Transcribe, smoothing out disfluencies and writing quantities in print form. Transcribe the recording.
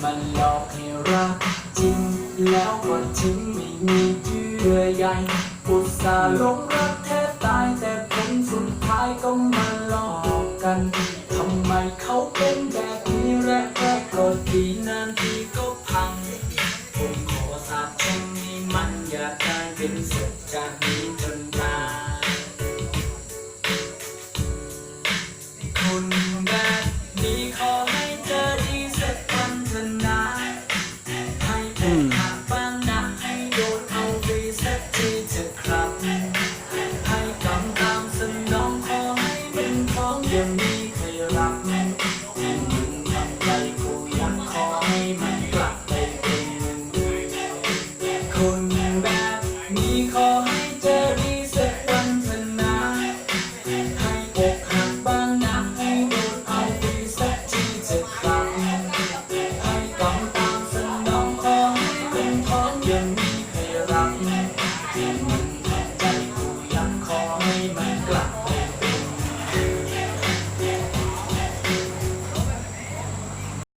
มันหลอกให้รักจริงแล้วก็ทิ้งไม่มีเยื่อใยอุตส่าห์หลงรักแทบตายแต่ผลสุดท้ายก็มาหลอกกันทำไมเขาเป็นแบบนี้แรกก็ดีนานที